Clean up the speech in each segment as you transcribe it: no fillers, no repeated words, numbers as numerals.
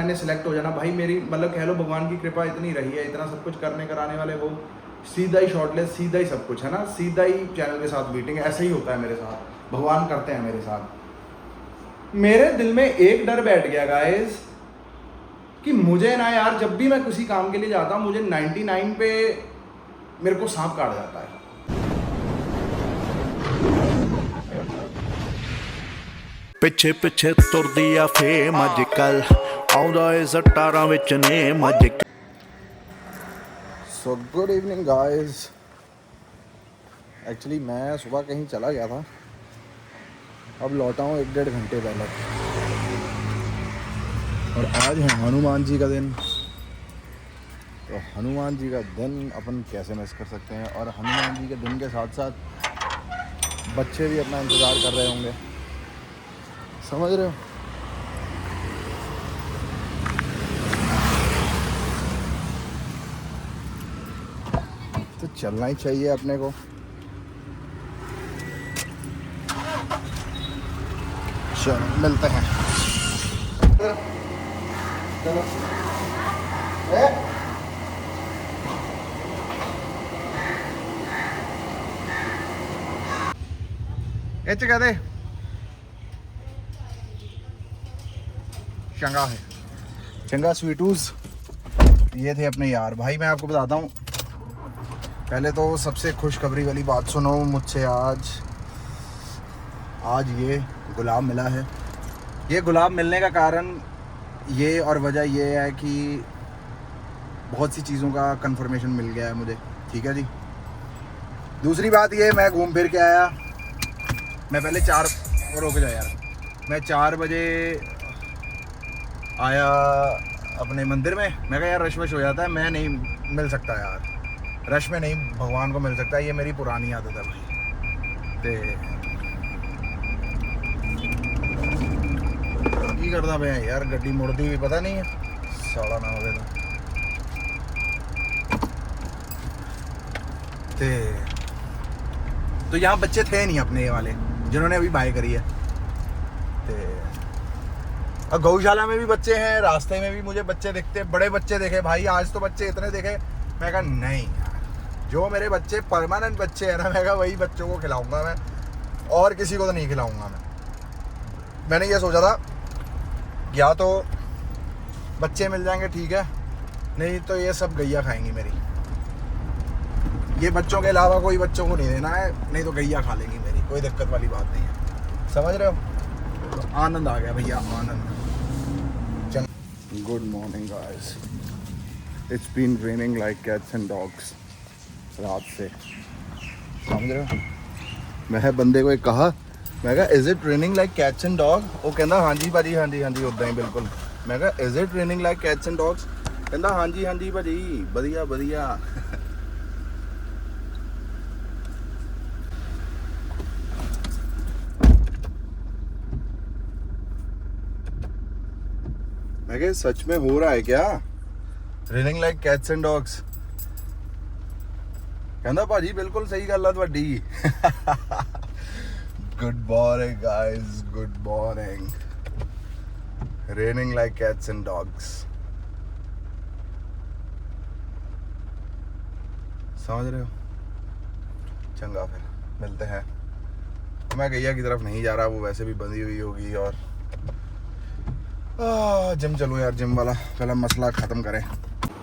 मैंने सिलेक्ट हो जाना भाई, मेरी मतलब कह लो भगवान की कृपा इतनी रही है, इतना सब कुछ करने कराने वाले वो, सीधा ही शॉर्टलिस्ट, सीधा ही सब कुछ है ना, सीधा ही चैनल के साथ मीटिंग, ऐसा ही होता है मेरे साथ, भगवान करते हैं मेरे साथ। मेरे दिल में एक डर बैठ गया गाइस कि मुझे ना यार, जब भी मैं किसी काम के लिए जाता हूँ मुझे 99 पे मेरे को सांप काट जाता है। ਪਿੱਛੇ ਪਿੱਛੇ ਤੁਰਦੀ ਆ ਫੇਮ ਅੱਜ ਕੱਲ ਆਉਂਦਾ ਏ ਸਟਾਰਾਂ ਵਿੱਚ ਨੇਮ ਅੱਜ। So good evening guys. Actually मैं सुबह कहीं चला गया था, अब लौटा हूँ 1-1.5 घंटे पहले, और आज है हनुमान जी का दिन। तो हनुमान जी का दिन अपन कैसे मिस कर सकते हैं, और हनुमान जी के दिन के साथ साथ बच्चे भी अपना इंतज़ार कर रहे होंगे, समझ रहे हो। तो चलना ही चाहिए अपने को। चलो मिलते हैं। चलो कह दे चंगा है, चंगा स्वीटूज। ये थे अपने यार। भाई मैं आपको बताता हूँ, पहले तो सबसे खुशखबरी वाली बात सुनो मुझसे। आज ये गुलाब मिला है। ये गुलाब मिलने का कारण ये और वजह ये है कि बहुत सी चीज़ों का कंफर्मेशन मिल गया है मुझे, ठीक है जी। दूसरी बात ये, मैं घूम फिर के आया। मैं पहले 4 बजे आया अपने मंदिर में। मैं कहा यार रश वश हो जाता है, मैं नहीं मिल सकता यार, रश में नहीं भगवान को मिल सकता, ये मेरी पुरानी आदत है भाई। ते की करदा पे यार, गड्डी मुड़दी भी पता नहीं है, साला ना होवे तो यहाँ बच्चे थे नहीं अपने ये वाले जिन्होंने अभी बाय करी है। और गौशाला में भी बच्चे हैं, रास्ते में भी मुझे बच्चे दिखते, बड़े बच्चे देखे भाई। आज तो बच्चे इतने देखे, मैं कहा नहीं यार, जो मेरे बच्चे परमानेंट बच्चे हैं ना, मैं कहा वही बच्चों को खिलाऊंगा मैं, और किसी को तो नहीं खिलाऊंगा मैंने ये सोचा था, या तो बच्चे मिल जाएंगे ठीक है, नहीं तो ये सब गैया खाएंगी मेरी। ये बच्चों के अलावा कोई बच्चों को नहीं देना है, नहीं तो गैया खा लेंगी मेरी, कोई दिक्कत वाली बात नहीं है, समझ रहे हो। तो आनंद आ गया भैया, आनंद। Good morning guys. It's been raining like cats and dogs रात से, समझ रहे हो। मैं बंदे को एक कहा, मैं कहा is it raining like cats and dog, वो कहता हाँ जी भाजी, हाँ जी हाँ जी, उदा ही बिल्कुल। मैं कहा is it raining like cats and dogs, कहता हाँ जी भाजी, बढ़िया बढ़िया। मैं कहा सच में हो रहा है क्या, raining like cats and dogs. कहता भाजी बिल्कुल सही गल है तुहाडी। Good morning guys, good morning. Raining like cats and dogs, समझ रहे हो। चंगा फिर मिलते हैं। मैं गैया की तरफ नहीं जा रहा, वो वैसे भी बंधी हुई होगी, और जिम चलूँ यार, जिम वाला पहला मसला ख़त्म करें।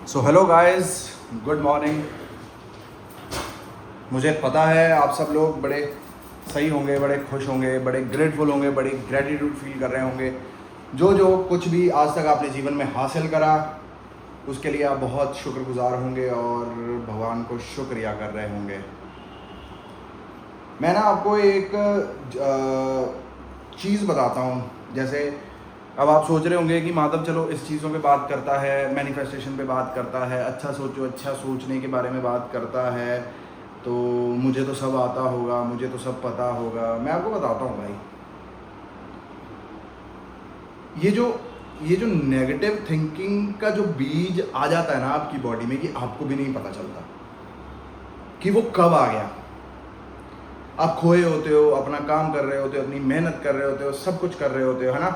So hello guys, good morning. मुझे पता है आप सब लोग बड़े सही होंगे, बड़े खुश होंगे, बड़े ग्रेटफुल होंगे, बड़ी ग्रेटिट्यूड फील कर रहे होंगे। जो कुछ भी आज तक आपने जीवन में हासिल करा उसके लिए आप बहुत शुक्रगुजार होंगे और भगवान को शुक्रिया कर रहे होंगे। मैं ना आपको एक चीज़ बताता हूँ। जैसे अब आप सोच रहे होंगे कि माधव चलो इस चीज़ों पे बात करता है, मैनिफेस्टेशन पे बात करता है, अच्छा सोचो, अच्छा सोचने के बारे में बात करता है, तो मुझे तो सब आता होगा, मुझे तो सब पता होगा। मैं आपको बताता हूँ भाई, ये जो नेगेटिव थिंकिंग का जो बीज आ जाता है ना आपकी बॉडी में, कि आपको भी नहीं पता चलता कि वो कब आ गया। आप खोए होते हो, अपना काम कर रहे होते हो, अपनी मेहनत कर रहे होते हो, सब कुछ कर रहे होते हो, है ना।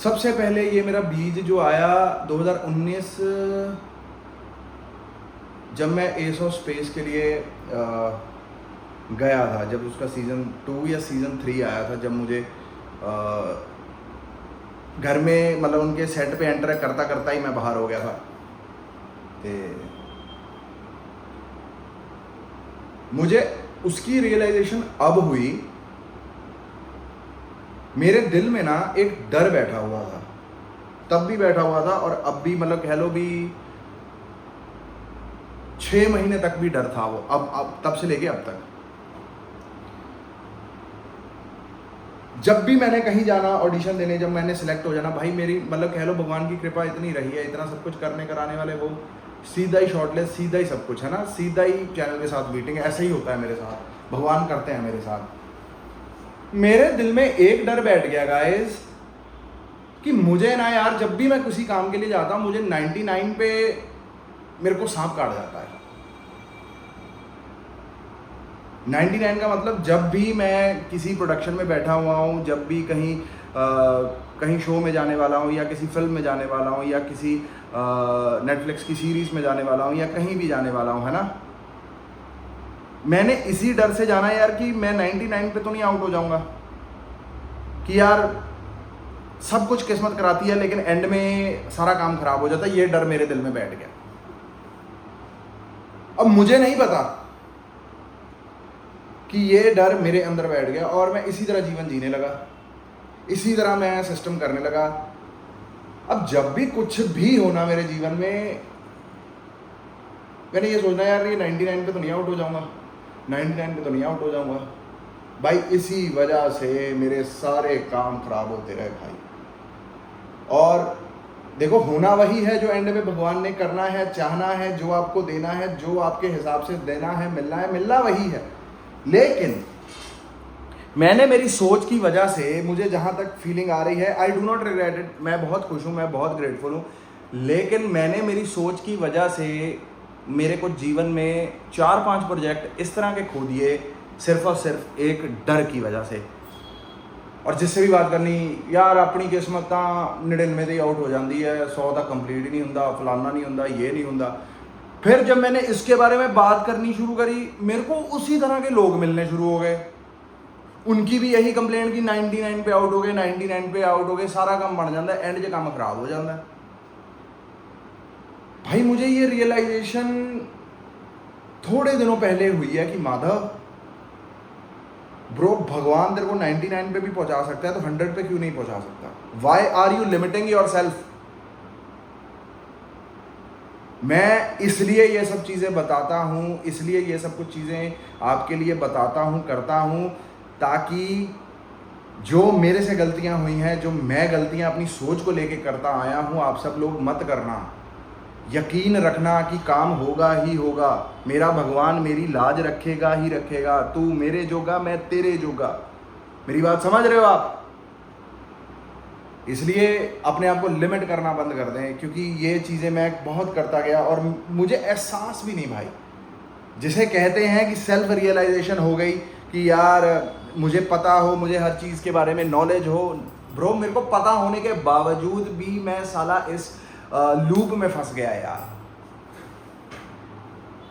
सबसे पहले ये मेरा बीज जो आया 2019, जब मैं एस ऑफ स्पेस के लिए गया था, जब उसका सीज़न 2 या सीज़न 3 आया था, जब मुझे घर में मतलब उनके सेट पे एंटर करता करता ही मैं बाहर हो गया था। ते मुझे उसकी रियलाइजेशन अब हुई। मेरे दिल में ना एक डर बैठा हुआ था, तब भी बैठा हुआ था और अब भी, मतलब कह लो भी 6 महीने तक भी डर था वो, अब तब से लेके अब तक। जब भी मैंने कहीं जाना ऑडिशन देने, जब मैंने सिलेक्ट हो जाना, भाई मेरी मतलब कह लो भगवान की कृपा इतनी रही है, इतना सब कुछ करने कराने वाले वो, सीधा ही शॉर्टलिस्ट, सीधा ही सब कुछ है ना, सीधा ही चैनल के साथ मीटिंग, ऐसा ही होता है मेरे साथ, भगवान करते हैं मेरे साथ। मेरे दिल में एक डर बैठ गया गाइस कि मुझे ना यार, जब भी मैं किसी काम के लिए जाता हूँ, मुझे 99 पे मेरे को सांप काट जाता है। 99 का मतलब जब भी मैं किसी प्रोडक्शन में बैठा हुआ हूँ, जब भी कहीं शो में जाने वाला हूँ, या किसी फिल्म में जाने वाला हूँ, या किसी नेटफ्लिक्स की सीरीज़ में जाने वाला हूँ, या कहीं भी जाने वाला हूँ, है ना, मैंने इसी डर से जाना यार कि मैं 99 पे तो नहीं आउट हो जाऊँगा, कि यार सब कुछ किस्मत कराती है लेकिन एंड में सारा काम खराब हो जाता है। ये डर मेरे दिल में बैठ गया। अब मुझे नहीं पता कि ये डर मेरे अंदर बैठ गया और मैं इसी तरह जीवन जीने लगा, इसी तरह मैं सिस्टम करने लगा। अब जब भी कुछ भी होना मेरे जीवन में, मैंने ये सोचना यार ये 99 पे तो नहीं आउट हो जाऊंगा, 99 पे तो नहीं आउट हो जाऊंगा। भाई इसी वजह से मेरे सारे काम खराब होते रहे भाई। और देखो, होना वही है जो एंड में भगवान ने करना है, चाहना है, जो आपको देना है, जो आपके हिसाब से देना है, मिलना वही है। लेकिन मैंने मेरी सोच की वजह से, मुझे जहाँ तक फीलिंग आ रही है, I do not regret it, मैं बहुत खुश हूँ, मैं बहुत ग्रेटफुल हूँ। लेकिन मैंने मेरी सोच की वजह से मेरे को जीवन में 4-5 प्रोजेक्ट इस तरह के खो दिए, सिर्फ और सिर्फ एक डर की वजह से। और जिससे भी बात करनी, यार अपनी किस्मत ਤਾਂ 99 ਤੇ आउट हो जाती है, 100 तक कंप्लीट ही नहीं होंदा, फलाना नहीं होंदा, ये नहीं होंदा। फिर जब मैंने इसके बारे में बात करनी शुरू करी, मेरे को उसी तरह के लोग मिलने शुरू हो गए, उनकी भी यही कंप्लेंट कि 99 पे आउट हो गए, 99 पे आउट हो गए, सारा काम बन जाता है, एंड 'ਚ काम खराब हो जाता है। भाई मुझे ये रियलाइजेशन थोड़े दिनों पहले हुई है कि माधव ब्रो, भगवान तेरे को 99 पे भी पहुंचा सकता है तो 100 पे क्यों नहीं पहुंचा सकता? Why are you limiting yourself? मैं इसलिए ये सब चीज़ें बताता हूँ, इसलिए ये सब कुछ चीज़ें आपके लिए बताता हूँ, करता हूँ, ताकि जो मेरे से गलतियाँ हुई हैं, जो मैं गलतियाँ अपनी सोच को लेके करता आया हूँ, आप सब लोग मत करना। यकीन रखना कि काम होगा ही होगा, मेरा भगवान मेरी लाज रखेगा ही रखेगा। तू मेरे जोगा, मैं तेरे जोगा। मेरी बात समझ रहे हो आप? इसलिए अपने आप को लिमिट करना बंद कर दें, क्योंकि ये चीज़ें मैं बहुत करता गया और मुझे एहसास भी नहीं भाई, जिसे कहते हैं कि सेल्फ रियलाइजेशन हो गई कि यार मुझे पता हो, मुझे हर चीज़ के बारे में नॉलेज हो। ब्रो, मेरे को पता होने के बावजूद भी मैं साला इस लूप में फंस गया यार।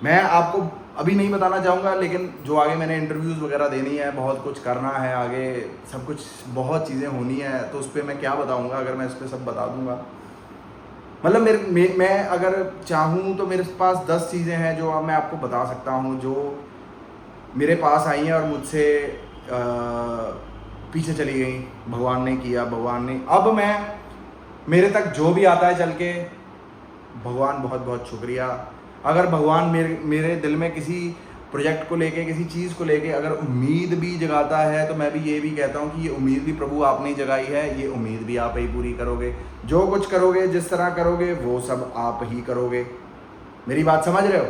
मैं आपको अभी नहीं बताना चाहूँगा, लेकिन जो आगे मैंने इंटरव्यूज़ वगैरह देनी है, बहुत कुछ करना है आगे, सब कुछ बहुत चीज़ें होनी है, तो उस पर मैं क्या बताऊँगा अगर मैं इस पर सब बता दूँगा। मतलब मैं अगर चाहूँ तो मेरे पास 10 चीज़ें हैं जो अब मैं आपको बता सकता हूँ, जो मेरे पास आई हैं और मुझसे पीछे चली गई। भगवान ने किया, भगवान ने, अब मैं मेरे तक जो भी आता है चल के, भगवान बहुत बहुत शुक्रिया। अगर भगवान मेरे दिल में किसी प्रोजेक्ट को लेके, किसी चीज़ को लेके अगर उम्मीद भी जगाता है, तो मैं भी ये भी कहता हूँ कि ये उम्मीद भी प्रभु आपने ही जगाई है, ये उम्मीद भी आप ही पूरी करोगे। जो कुछ करोगे, जिस तरह करोगे, वो सब आप ही करोगे। मेरी बात समझ रहे हो?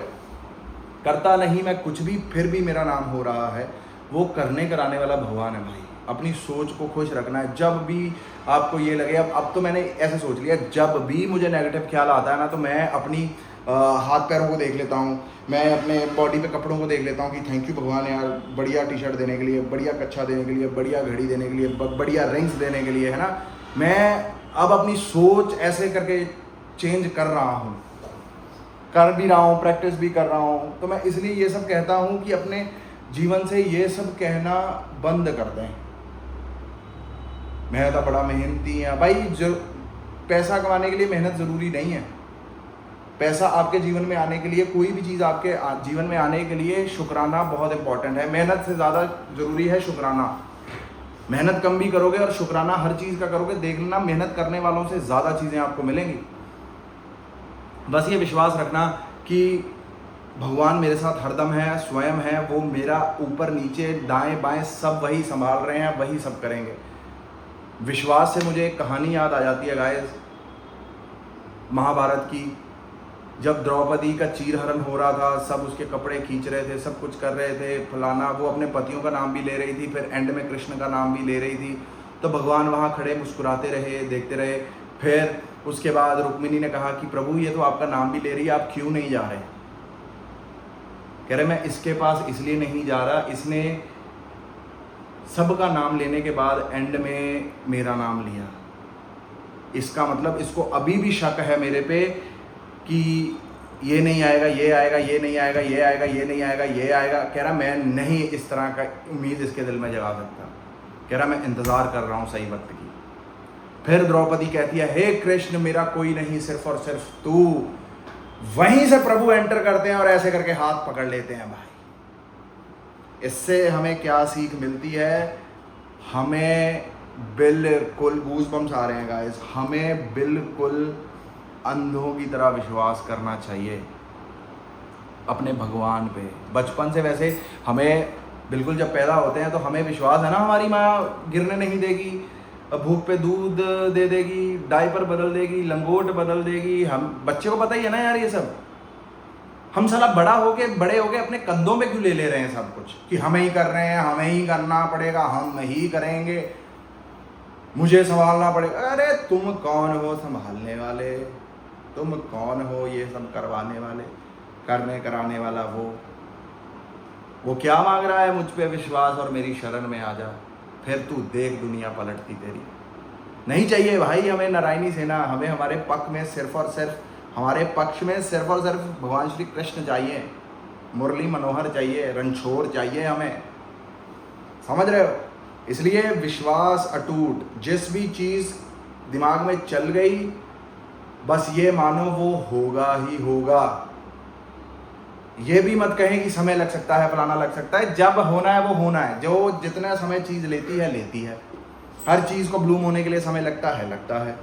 करता नहीं मैं कुछ भी, फिर भी मेरा नाम हो रहा है, वो करने कराने वाला भगवान है भाई। अपनी सोच को खुश रखना है। जब भी आपको ये लगे, अब तो मैंने ऐसे सोच लिया, जब भी मुझे नेगेटिव ख्याल आता है ना, तो मैं अपनी हाथ पैरों को देख लेता हूँ, मैं अपने बॉडी पे कपड़ों को देख लेता हूँ कि थैंक यू भगवान यार, बढ़िया टी शर्ट देने के लिए, बढ़िया कच्छा देने के लिए, बढ़िया घड़ी देने के लिए, बढ़िया रिंग्स देने के लिए, है ना। मैं अब अपनी सोच ऐसे करके चेंज कर रहा हूँ, कर भी रहा हूँ, प्रैक्टिस भी कर रहा हूँ। तो मैं इसलिए ये सब कहता हूँ कि अपने जीवन से ये सब कहना बंद कर दें। मैं तो बड़ा मेहनती है भाई। जो पैसा कमाने के लिए मेहनत ज़रूरी नहीं है। पैसा आपके जीवन में आने के लिए, कोई भी चीज़ आपके जीवन में आने के लिए शुक्राना बहुत इंपॉर्टेंट है। मेहनत से ज़्यादा ज़रूरी है शुक्राना। मेहनत कम भी करोगे और शुक्राना हर चीज़ का करोगे, देख लेना मेहनत करने वालों से ज़्यादा चीज़ें आपको मिलेंगी। बस ये विश्वास रखना कि भगवान मेरे साथ हरदम है, स्वयं है, वो मेरा ऊपर नीचे दाएं बाएं सब वही संभाल रहे हैं, वही सब करेंगे। विश्वास से मुझे एक कहानी याद आ जाती है गाइस, महाभारत की। जब द्रौपदी का चीरहरण हो रहा था, सब उसके कपड़े खींच रहे थे, सब कुछ कर रहे थे, फलाना, वो अपने पतियों का नाम भी ले रही थी, फिर एंड में कृष्ण का नाम भी ले रही थी। तो भगवान वहाँ खड़े मुस्कुराते रहे, देखते रहे। फिर उसके बाद रुक्मिणी ने कहा कि प्रभु ये तो आपका नाम भी ले रही है, आप क्यों नहीं जा रहे? कह रहे मैं इसके पास इसलिए नहीं जा रहा, इसने सबका नाम लेने के बाद एंड में मेरा नाम लिया। इसका मतलब इसको अभी भी शक है मेरे पे कि ये नहीं आएगा, ये आएगा, ये नहीं आएगा, ये आएगा, ये नहीं आएगा, ये आएगा। कह रहा मैं नहीं इस तरह का उम्मीद इसके दिल में जगा सकता। कह रहा मैं इंतज़ार कर रहा हूँ सही वक्त की। फिर द्रौपदी कहती है हे कृष्ण मेरा कोई नहीं, सिर्फ और सिर्फ तू। वहीं से प्रभु एंटर करते हैं और ऐसे करके हाथ पकड़ लेते हैं। भाई इससे हमें क्या सीख मिलती है? हमें बिल्कुल गूज़बम्स आ रहे हैं गाइस, हमें बिल्कुल अंधों की तरह विश्वास करना चाहिए अपने भगवान पे। बचपन से वैसे हमें बिल्कुल जब पैदा होते हैं तो हमें विश्वास है ना हमारी माँ गिरने नहीं देगी, भूख पे दूध दे देगी, डायपर बदल देगी, लंगोट बदल देगी। हम बच्चे को पता ही है ना यार ये सब। हम साला बड़े होके अपने कंधों पे क्यों ले रहे हैं सब कुछ कि हमें ही कर रहे हैं, हमें ही करना पड़ेगा, हम ही करेंगे, मुझे संभालना पड़ेगा। अरे तुम कौन हो संभालने वाले? तुम कौन हो ये सब करवाने वाले, करने कराने वाला? वो क्या मांग रहा है मुझ पे? विश्वास और मेरी शरण में आ जा, फिर तू देख दुनिया पलटती तेरी। नहीं चाहिए भाई हमें नारायणी सेना। हमें हमारे पक्ष में सिर्फ और सिर्फ भगवान श्री कृष्ण चाहिए, मुरली मनोहर चाहिए, रणछोड़ चाहिए हमें। समझ रहे हो? इसलिए विश्वास अटूट, जिस भी चीज़ दिमाग में चल गई बस ये मानो वो होगा ही होगा। ये भी मत कहें कि समय लग सकता है, फलाना लग सकता है। जब होना है वो होना है। जो जितना समय चीज़ लेती है। हर चीज़ को ब्लूम होने के लिए समय लगता है।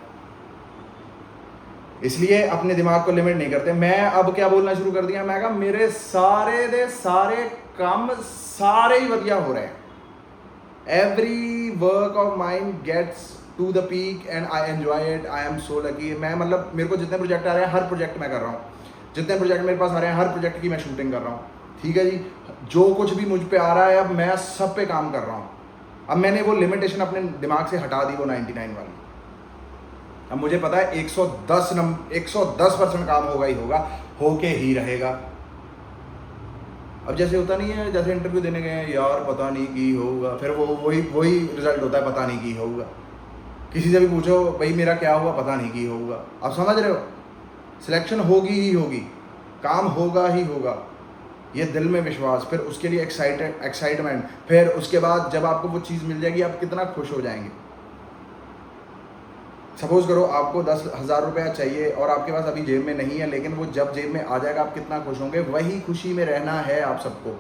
इसलिए अपने दिमाग को लिमिट नहीं करते। मैं अब क्या बोलना शुरू कर दिया, मैं कहा मेरे सारे काम सारे ही बढ़िया हो रहे हैं। Every work of mind gets to the peak and I enjoy it. I am so lucky. मैं मतलब मेरे को जितने प्रोजेक्ट आ रहे हैं हर प्रोजेक्ट मैं कर रहा हूँ। जितने प्रोजेक्ट मेरे पास आ रहे हैं हर प्रोजेक्ट की मैं शूटिंग कर रहा हूँ। ठीक है जी, जो कुछ भी मुझ पे आ रहा है अब मैं सब पे काम कर रहा हूँ। अब मैंने वो लिमिटेशन अपने दिमाग से हटा दी, वो 99 वाली। अब मुझे पता है 110% काम होगा ही होगा, होके ही रहेगा। अब जैसे होता नहीं है, जैसे इंटरव्यू देने गए यार पता नहीं की होगा, फिर वो वही रिजल्ट होता है, पता नहीं की होगा। किसी से भी पूछो भाई मेरा क्या हुआ, पता नहीं की होगा। आप समझ रहे हो? सिलेक्शन होगी ही होगी, काम होगा ही होगा। ये दिल में विश्वास, फिर उसके लिए एक्साइटमेंट, फिर उसके बाद जब आपको वो चीज़ मिल जाएगी आप कितना खुश हो जाएंगे। सपोज करो आपको 10,000 रुपया चाहिए और आपके पास अभी जेब में नहीं है, लेकिन वो जब जेब में आ जाएगा आप कितना खुश होंगे। वही खुशी में रहना है आप सबको।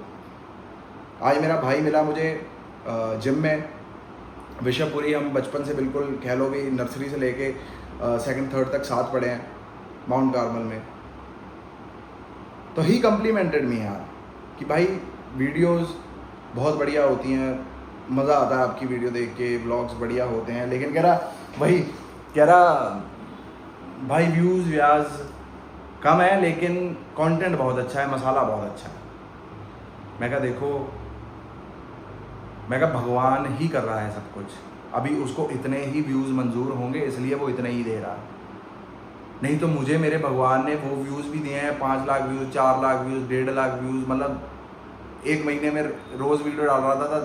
आज मेरा भाई मिला मुझे जिम में, विश्वपुरी। हम बचपन से बिल्कुल कह लो भी नर्सरी से लेके 2nd 3rd तक साथ पढ़े हैं माउंट कार्मल में। तो ही कम्प्लीमेंटेड मी यार कि भाई वीडियोस बहुत बढ़िया होती हैं, मज़ा आता है आपकी वीडियो देख के, व्लॉग्स बढ़िया होते हैं। लेकिन कह रहा भाई व्यूज़ व्याज कम है लेकिन कंटेंट बहुत अच्छा है, मसाला बहुत अच्छा है। मैं कहा देखो, मैं कहा भगवान ही कर रहा है सब कुछ। अभी उसको इतने ही व्यूज़ मंजूर होंगे इसलिए वो इतने ही दे रहा है। नहीं तो मुझे मेरे भगवान ने वो व्यूज़ भी दिए हैं, 5 lakh views, 4 lakh views, 1.5 lakh views. मतलब एक महीने में रोज़ वीडियो डाल रहा था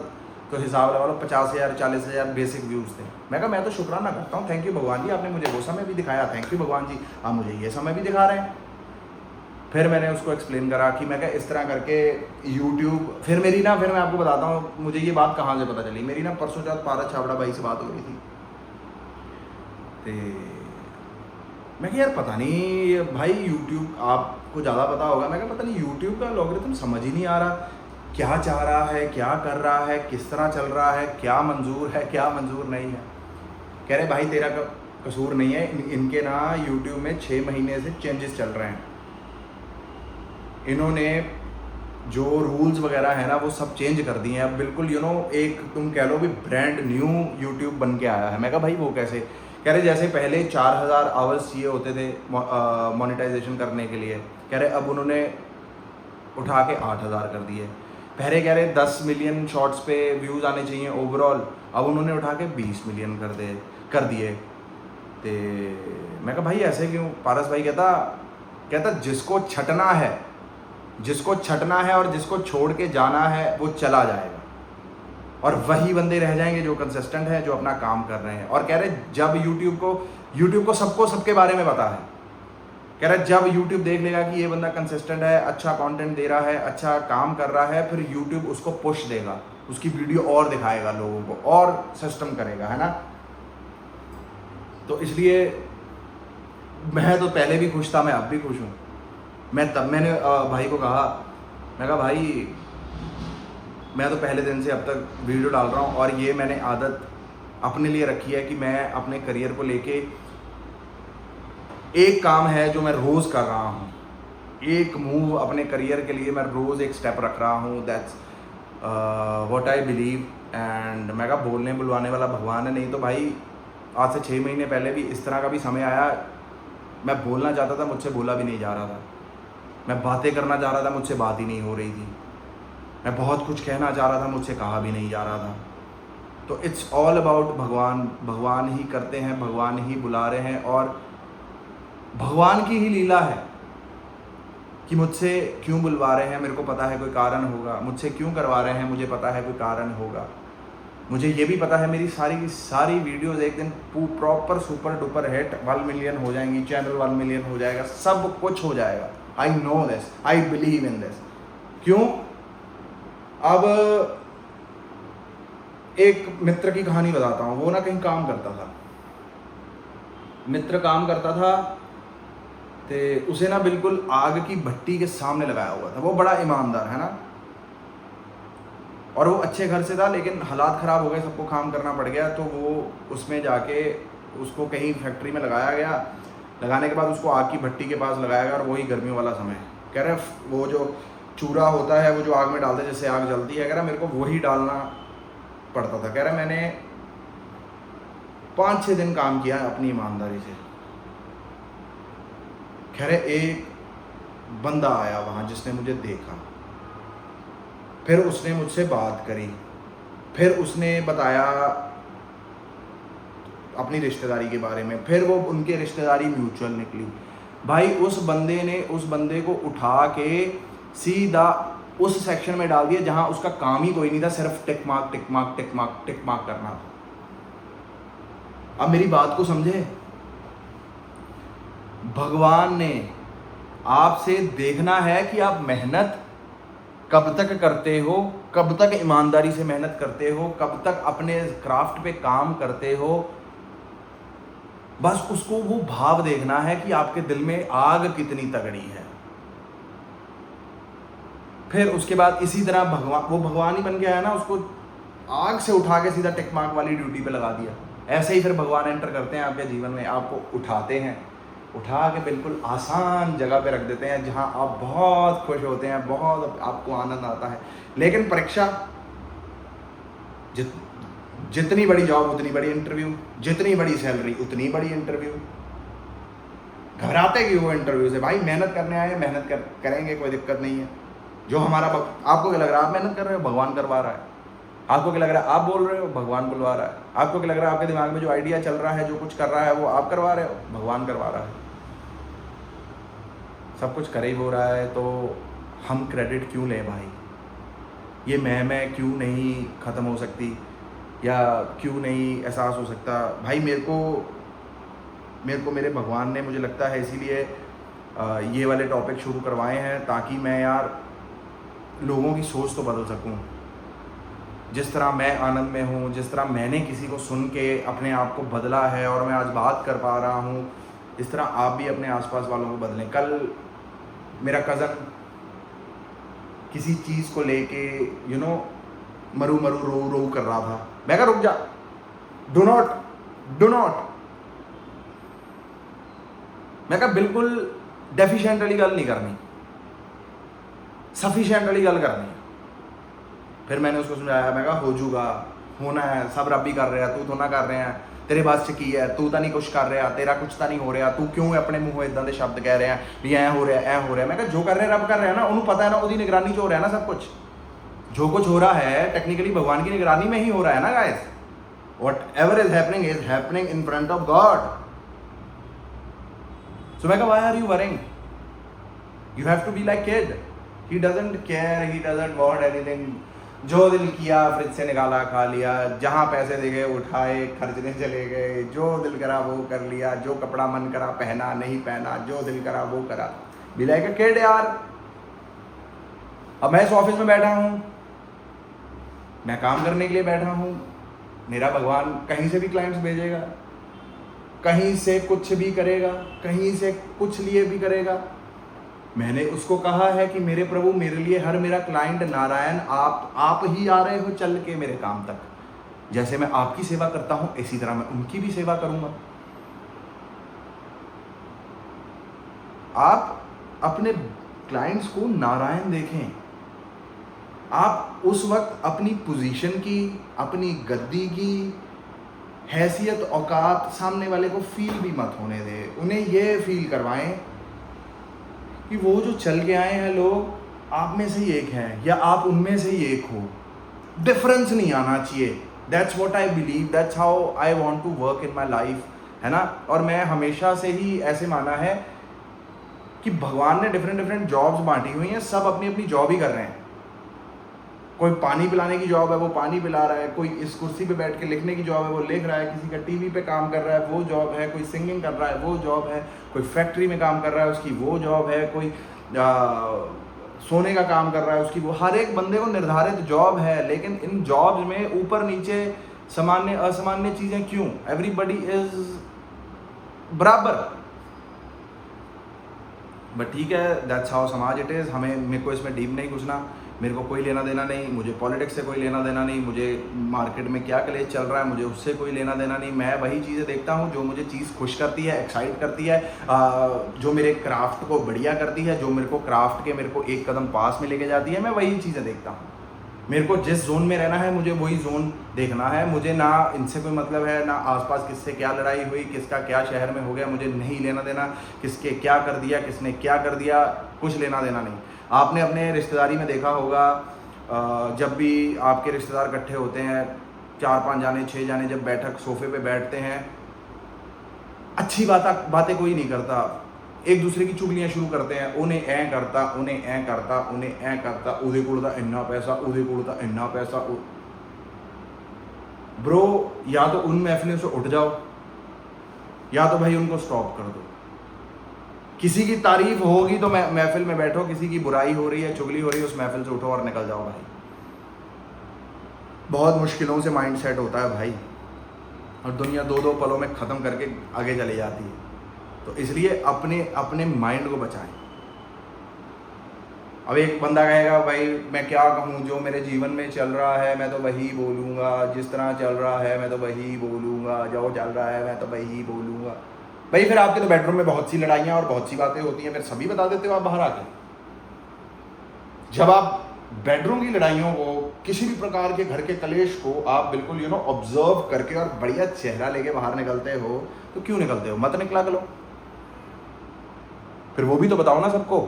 तो हिसाब लगा लो 50,000 40,000 बेसिक व्यूज़ थे। मैं कहा मैं तो शुक्राना करता हूँ, थैंक यू भगवान जी, आपने मुझे वो समय भी दिखाया, थैंक यू भगवान जी, आप मुझे ये समय भी दिखा रहे हैं। फिर मैंने उसको एक्सप्लेन करा कि मैं क्या इस तरह करके यूट्यूब, फिर मैं आपको बताता हूँ मुझे ये बात कहाँ से पता चली। मेरी ना परसों चौथ पारस छाबड़ा भाई से बात हो रही थी, तो मैं यार पता नहीं भाई यूट्यूब आपको ज़्यादा पता होगा, मैं पता नहीं यूट्यूब का लॉगरिथम समझ ही नहीं आ रहा, क्या चाह रहा है, क्या कर रहा है, किस तरह चल रहा है, क्या मंजूर है, क्या मंजूर नहीं है। कह रहे भाई तेरा कसूर नहीं है, इनके ना यूट्यूब में 6 महीने से चेंजेस चल रहे हैं, इन्होंने जो रूल्स वगैरह है ना वो सब चेंज कर दिए हैं अब बिल्कुल एक तुम कह लो भी ब्रांड न्यू यूट्यूब बन के आया है। मैं कहा भाई वो कैसे? कह रहे जैसे पहले 4,000 आवर्स चाहिए होते थे मोनेटाइजेशन करने के लिए, कह रहे अब उन्होंने उठा के 8,000 कर दिए। पहले कह रहे 10 मिलियन शॉर्ट्स पे व्यूज़ आने चाहिए ओवरऑल, अब उन्होंने उठा के 20 मिलियन कर दिए। तो मैं कहा भाई ऐसे क्यों? पारस भाई कहता जिसको छटना है और जिसको छोड़ के जाना है वो चला जाएगा, और वही बंदे रह जाएंगे जो कंसिस्टेंट है, जो अपना काम कर रहे हैं। और कह रहे जब यूट्यूब को सबको सबके बारे में पता है, कह रहे जब यूट्यूब देख लेगा कि ये बंदा कंसिस्टेंट है, अच्छा कंटेंट दे रहा है, अच्छा काम कर रहा है, फिर यूट्यूब उसको पुश देगा, उसकी वीडियो और दिखाएगा लोगों को, और सिस्टम करेगा, है ना। तो इसलिए मैं तो पहले भी खुश था, मैं अब भी खुश हूँ। मैंने भाई को कहा, मैं कहा भाई मैं तो पहले दिन से अब तक वीडियो डाल रहा हूँ, और ये मैंने आदत अपने लिए रखी है कि मैं अपने करियर को लेके एक काम है जो मैं रोज़ कर रहा हूँ, एक मूव अपने करियर के लिए मैं रोज़ एक स्टेप रख रहा हूँ। That's what I believe. And मैं कहा बोलने बुलवाने वाला भगवान है, नहीं तो भाई आज से 6 महीने पहले भी इस तरह का भी समय आया, मैं बोलना चाहता था, मुझसे बोला भी नहीं जा रहा था, मैं बातें करना चाह रहा था, मुझसे बात ही नहीं हो रही थी, मैं बहुत कुछ कहना चाह रहा था, मुझसे कहा भी नहीं जा रहा था। तो इट्स ऑल अबाउट भगवान। भगवान ही करते हैं, भगवान ही बुला रहे हैं, और भगवान की ही लीला है कि मुझसे क्यों बुलवा रहे हैं, मेरे को पता है कोई कारण होगा, मुझसे क्यों करवा रहे हैं, मुझे पता है कोई कारण होगा। मुझे ये भी पता है मेरी सारी की सारी वीडियोस एक दिन proper super duper hit 1 million हो जाएंगी, चैनल 1 मिलियन हो जाएगा, सब कुछ हो जाएगा। I know this, I believe in this. क्यों? अब एक मित्र की कहानी बताता हूँ। वो ना कहीं काम करता था, मित्र काम करता था, तो उसे ना बिल्कुल आग की भट्टी के सामने लगाया हुआ था। वो बड़ा ईमानदार है ना, और वो अच्छे घर से था, लेकिन हालात ख़राब हो गए, सबको काम करना पड़ गया, तो वो उसमें जाके उसको कहीं फैक्ट्री में लगाया गया। लगाने के बाद उसको आग की भट्टी के पास लगाया गया, और वही गर्मियों वाला समय। कह रहे वो जो चूरा होता है, वो जो आग में डालते हैं जिससे आग जलती है, कह रहा मेरे को वही डालना पड़ता था। कह रहा मैंने 5-6 दिन काम किया अपनी ईमानदारी से। कह रहे एक बंदा आया वहाँ जिसने मुझे देखा, फिर उसने मुझसे बात करी, फिर उसने बताया अपनी रिश्तेदारी के बारे में, फिर वो उनके रिश्तेदारी म्यूचुअल निकली। भाई उस बंदे ने उस बंदे को उठा के सीधा उस सेक्शन में डाल दिया जहां उसका काम ही कोई नहीं था, सिर्फ tick mark tick mark tick mark tick mark करना था। अब मेरी बात को समझे, भगवान ने आपसे देखना है कि आप मेहनत कब तक करते हो, कब तक ईमानदारी से मेहनत करते हो, कब तक अपने क्राफ्ट पे काम करते हो। बस उसको वो भाव देखना है कि आपके दिल में आग कितनी तगड़ी है। फिर उसके बाद इसी तरह वो भगवान ही बन गया है ना, उसको आग से उठा के सीधा टिक मार्क वाली ड्यूटी पे लगा दिया। ऐसे ही फिर भगवान एंटर करते हैं आपके जीवन में, आपको उठाते हैं, उठा के बिल्कुल आसान जगह पे रख देते हैं जहां आप बहुत खुश होते हैं, बहुत आपको आनंद आता है। लेकिन परीक्षा, जितनी बड़ी जॉब उतनी बड़ी इंटरव्यू, जितनी बड़ी सैलरी उतनी बड़ी इंटरव्यू। घबराते क्यों वो इंटरव्यू से? भाई मेहनत करने आए, मेहनत करेंगे, कोई दिक्कत नहीं है। जो हमारा आपको क्या लग रहा है आप मेहनत कर रहे हो, भगवान करवा रहा है। आपको क्या लग रहा है आप बोल रहे हो, भगवान बुलवा रहा है। आपको क्या लग रहा है आपके दिमाग में जो आइडिया चल रहा है, जो कुछ कर रहा है, वो आप करवा रहे हो, भगवान करवा रहा है। सब कुछ कर ही हो रहा है, तो हम क्रेडिट क्यों लें भाई? ये मैं क्यों नहीं ख़त्म हो सकती, या क्यों नहीं एहसास हो सकता। भाई मेरे को मेरे भगवान ने, मुझे लगता है इसीलिए ये वाले टॉपिक शुरू करवाए हैं, ताकि मैं यार लोगों की सोच तो बदल सकूं। जिस तरह मैं आनंद में हूँ, जिस तरह मैंने किसी को सुन के अपने आप को बदला है और मैं आज बात कर पा रहा हूँ, इस तरह आप भी अपने आसपास वालों को बदलें। कल मेरा कज़न किसी चीज़ को लेके मरू रो कर रहा था। मैं कहा रुक जा, डू नॉट। मैं कहा बिल्कुल डेफिशिएंट वाली गल नहीं करनी, सफिशिएंट वाली गल करनी है। फिर मैंने उसको समझाया, मैं कहा हो जूगा, होना है, सब रब ही कर रहे हैं, तू तो ना कर रहे हैं, तेरे बात च की है, तू तो नहीं कुछ कर रहा, तेरा कुछ तो नहीं हो रहा, तू क्यों अपने मुँहों इदां दे शब्द कह रहे हैं भी ऐ हो रहा है। मैं कहा जो कर रहे हैं रब कर रहे हैं ना, उन्होंने पता है ना, उसकी निगरानी च हो रहा है ना सब कुछ। जो कुछ हो रहा है टेक्निकली भगवान की निगरानी में ही हो रहा है ना guys. Whatever is happening in front of God. So मैं कहा why are you worrying? You have to be like kid. He doesn't care, he doesn't want anything. जो दिल किया फ्रिज से निकाला खा लिया, जहाँ पैसे दिखे उठाए खर्चने चले गए, जो दिल करा वो कर लिया, जो कपड़ा मन करा पहना नहीं पहना, जो दिल करा वो करा। Be like a kid यार। अब मैं इस ऑफिस में बैठा हूँ, मैं काम करने के लिए बैठा हूँ, मेरा भगवान कहीं से भी क्लाइंट्स भेजेगा, कहीं से कुछ भी करेगा, कहीं से कुछ लिए भी करेगा। मैंने उसको कहा है कि मेरे प्रभु मेरे लिए हर मेरा क्लाइंट नारायण आप ही आ रहे हो चल के मेरे काम तक। जैसे मैं आपकी सेवा करता हूं इसी तरह मैं उनकी भी सेवा करूंगा। आप अपने क्लाइंट्स को नारायण देखें। आप उस वक्त अपनी पोजीशन की, अपनी गद्दी की हैसियत औकात सामने वाले को फील भी मत होने दें। उन्हें ये फील करवाएं कि वो जो चल के आए हैं लोग आप में से ही एक हैं या आप उनमें से ही एक हो। डिफरेंस नहीं आना चाहिए। That's what I believe, that's how I want to work in my life, है ना। और मैं हमेशा से ही ऐसे माना है कि भगवान ने डिफरेंट जॉब्स बांटी हुई हैं, सब अपनी अपनी जॉब ही कर रहे हैं। कोई पानी पिलाने की जॉब है वो पानी पिला रहा है, कोई इस कुर्सी पे बैठ के लिखने की जॉब है वो लिख रहा है, किसी का टीवी पे काम कर रहा है वो जॉब है, कोई सिंगिंग कर रहा है वो जॉब है, कोई फैक्ट्री में काम कर रहा है उसकी वो जॉब है, कोई सोने का काम कर रहा है उसकी वो। हर एक बंदे को निर्धारित जॉब है, लेकिन इन जॉब्स में ऊपर नीचे सामान्य असामान्य चीज़ें क्यों? एवरीबडी इज बराबर। बट ठीक है, दैट्स हाउ समाज इट इज़। मेरे को इसमें डीप नहीं घुसना, मेरे को कोई लेना देना नहीं, मुझे पॉलिटिक्स से कोई लेना देना नहीं, मुझे मार्केट में क्या कलेश चल रहा है मुझे उससे कोई लेना देना नहीं। मैं वही चीज़ें देखता हूँ जो मुझे चीज़ खुश करती है, एक्साइट करती है, जो मेरे क्राफ्ट को बढ़िया करती है, जो मेरे को क्राफ्ट के मेरे को एक कदम पास में लेके जाती है, मैं वही चीज़ें देखता हूँ। मेरे को जिस जोन में रहना है मुझे वही जोन देखना है। मुझे ना इनसे कोई मतलब है, ना आसपास किससे क्या लड़ाई हुई, किसका क्या शहर में हो गया, मुझे नहीं लेना देना, किसके क्या कर दिया, किसने क्या कर दिया, कुछ लेना देना नहीं। आपने अपने रिश्तेदारी में देखा होगा, जब भी आपके रिश्तेदार इकट्ठे होते हैं 4-5 जाने 6 जाने, जब बैठक सोफे पे बैठते हैं, अच्छी बातें कोई नहीं करता, एक दूसरे की चुगलियां शुरू करते हैं। उन्हें ऐ करता, उन्हें ऐ करता, उन्हें ऐ करता, उदे कोल दा इन्ना पैसा, उदे कोल दा इन्ना पैसा। ब्रो, या तो उन महफिलों से उठ जाओ या तो भाई उनको स्टॉप कर दो। किसी की तारीफ होगी तो महफिल में बैठो, किसी की बुराई हो रही है, चुगली हो रही है, उस महफिल से उठो और निकल जाओ भाई। बहुत मुश्किलों से माइंड सेट होता है भाई, और दुनिया 2-2 पलों में ख़त्म करके आगे चली जाती है। तो इसलिए अपने माइंड को बचाएं। अब एक बंदा कहेगा भाई मैं क्या कहूँ, जो मेरे जीवन में चल रहा है मैं तो वही बोलूँगा, जिस तरह चल रहा है मैं तो वही बोलूँगा, जो चल रहा है मैं तो वही बोलूँगा। भाई फिर आपके तो बेडरूम में बहुत सी लड़ाइयाँ और बहुत सी बातें होती हैं, फिर सभी बता देते हो आप बाहर आके। जब आप बेडरूम की लड़ाइयों को, किसी भी प्रकार के घर के कलेश को आप बिल्कुल ऑब्जर्व करके और बढ़िया चेहरा लेके बाहर निकलते हो, तो क्यों निकलते हो? मत निकला करो। फिर वो भी तो बताओ ना सबको।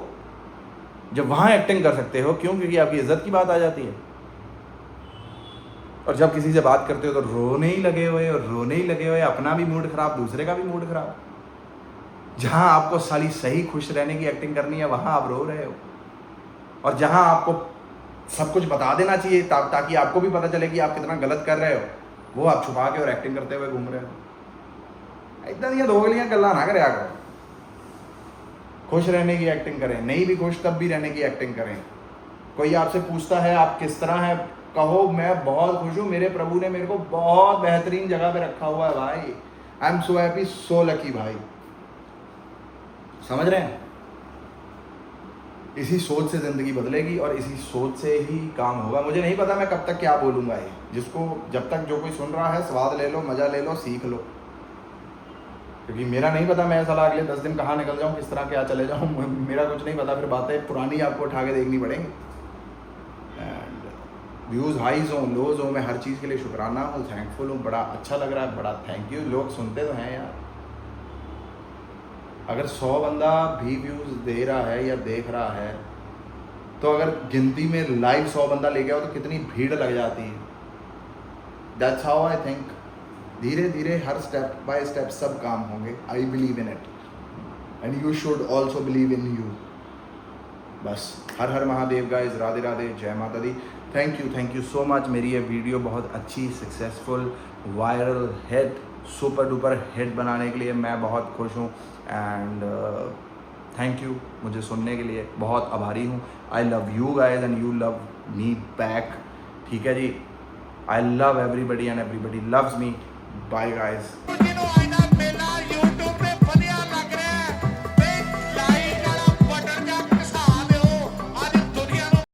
जब वहां एक्टिंग कर सकते हो, क्यों? क्योंकि आपकी इज्जत की बात आ जाती है। और जब किसी से बात करते हो तो रोने ही लगे हुए, अपना भी मूड खराब, दूसरे का भी मूड खराब। जहां आपको साली सही खुश रहने की एक्टिंग करनी है वहां आप रो रहे हो, और जहां आपको सब कुछ बता देना चाहिए ताकि आपको भी पता चले कि आप कितना गलत कर रहे हो, वो आप छुपा के और एक्टिंग करते हुए घूम रहे हो। इतना दिया दोगलियां गल्ला ना करे करो। खुश रहने की एक्टिंग करें, नहीं भी खुश तब भी रहने की एक्टिंग करें। कोई आपसे पूछता है आप किस तरह हैं, कहो मैं बहुत खुश हूँ, मेरे प्रभु ने मेरे को बहुत बेहतरीन जगह पे रखा हुआ है भाई। आई am so happy, so lucky भाई। समझ रहे हैं? इसी सोच से ज़िंदगी बदलेगी और इसी सोच से ही काम होगा। मुझे नहीं पता मैं कब तक क्या बोलूँगा ये, जिसको जब तक जो कोई सुन रहा है स्वाद ले लो, मज़ा ले लो, सीख लो, क्योंकि मेरा नहीं पता मैं साला अगले 10 दिन कहाँ निकल जाऊँ, किस तरह क्या चले जाऊँ, मेरा कुछ नहीं पता। फिर बातें पुरानी आपको उठा के देखनी पड़ेंगी। एंड व्यूज़ हाईज हों लोज हों, मैं हर चीज़ के लिए शुक्राना हूँ, थैंकफुल हूँ। बड़ा अच्छा लग रहा है, बड़ा थैंक यू। लोग सुनते तो हैं यार। अगर 100 बंदा भी व्यूज़ दे रहा है या देख रहा है, तो अगर गिनती में लाइव 100 बंदा ले गया हो तो कितनी भीड़ लग जाती है। That's how I think. धीरे धीरे हर स्टेप बाय स्टेप सब काम होंगे। I believe in it and you should also believe in you. बस हर हर महादेव गाइस, राधे राधे, जय माता दी। Thank you so much. मेरी ये वीडियो बहुत अच्छी, successful, viral hit, super duper hit बनाने के लिए मैं बहुत खुश हूँ। एंड थैंक यू मुझे सुनने के लिए, बहुत आभारी हूँ। I love you guys and you love me back. ठीक है जी, I love everybody and everybody loves me. Bye guys.